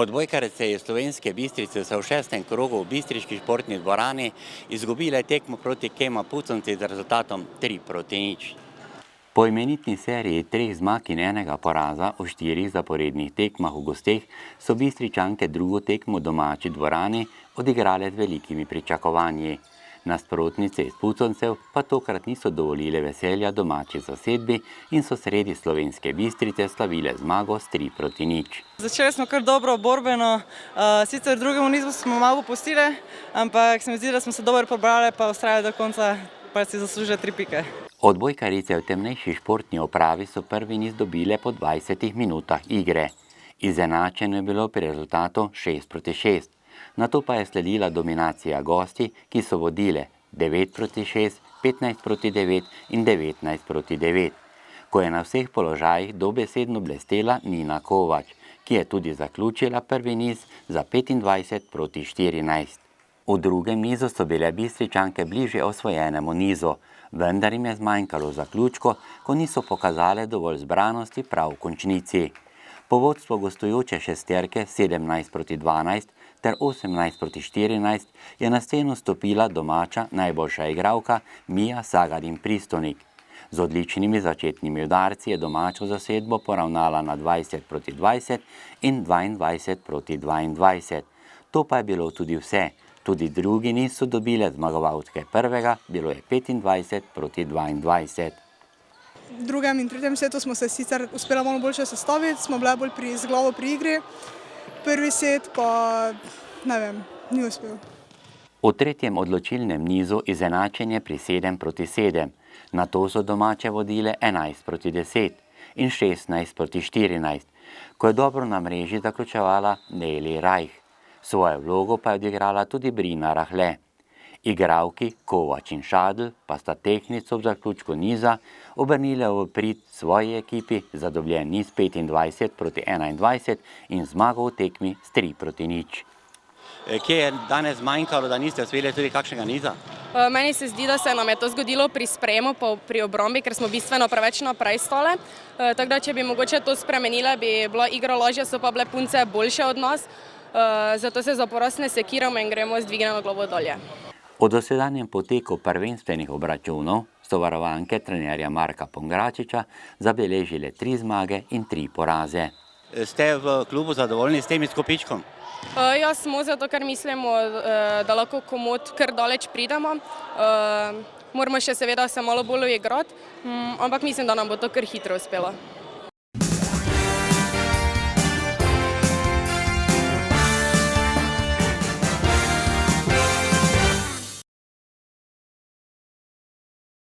Odbojkarice iz Slovenske Bistrice so v 6. krogu v bistriški športni dvorani izgubile tekmo proti Kema Puconci z rezultatom 3-0. Po imenitni seriji 3 zmag in 1 poraza v 4 zaporednih tekmah v gosteh so Bistričanke drugo tekmo v domači dvorani odigrale z velikimi pričakovanji. Nasprotnice iz Puconcev pa tokrat niso dovolile veselja domači zasedbi in so sredi Slovenske Bistrice slavile zmago s 3-0. Začeli smo kar dobro, borbeno, sicer v drugem nizu smo malo popustile, ampak se mi zdi, da smo se dobro pobrali pa vztrajali do konca, pa si zaslužile 3 pike. Odbojkarice v temnejši športni opravi so prvi niz dobile po 20 minutah igre. Izenačeno je bilo pri rezultatu 6-6. Nato pa je sledila dominacija gosti, ki so vodile 9-6, 15-9 in 19-9. Ko je na vseh položajih dobesedno blestela Nina Kovač, ki je tudi zaključila prvi niz za 25-14. V drugem nizu so bile Bistričanke bližje osvojenemu nizu, vendar jim je zmanjkalo zaključko, ko niso pokazale dovolj zbranosti prav v končnici. Po vodstvu gostujoče šesterke 17-12 ter 18-14 je na sceno stopila domača najboljša igralka Mija Sagadin Pristonik. Z odličnimi začetnimi udarci je domačo zasedbo poravnala na 20-20 in 22-22. To pa je bilo tudi vse. Tudi drugi niz so dobile zmagovalke prvega, bilo je 25-22. V drugem in tretjem setu smo se sicer uspela malo boljše sestaviti, smo bile bolj z glavo pri igri. Prvi set pa, ne vem, ni uspel. V tretjem odločilnem nizu izenačenje pri 7-7. Nato so domače vodile 11-10 in 16-14, ko je dobro na mreži zaključevala Neli Rajh. Svojo vlogo pa je odigrala tudi Brina Rahle. Igralki Kovač in Šadl pa sta tehnico v zaključku niza obrnile v prid svoji ekipi za dobljen niz 25-21 in zmago v tekmi s 3-0. Kje je danes zmanjkalo, da niste osvojili tudi kakšnega niza? Meni se zdi, da se nam je to zgodilo pri sprejemu, pri obrombi, ker smo bistveno preveč naprej stole. Tako da, če bi mogoče to spremenila, bi bila igra lažja, so pa bile punce boljše od nas. Zato se za poraz ne sekiramo in gremo z dvignjeno glavo dolje. V dosedanjem poteku prvenstvenih obračunov so varovanke trenerja Marka Pongračiča zabeležile 3 zmage in 3 poraze. Ste v klubu zadovoljni s tem izkupičkom? Ja, smo, zato ker mislimo, da lahko komot kar daleč pridemo. Moramo še seveda se malo bolj uigrati, ampak mislim, da nam bo to kar hitro uspelo.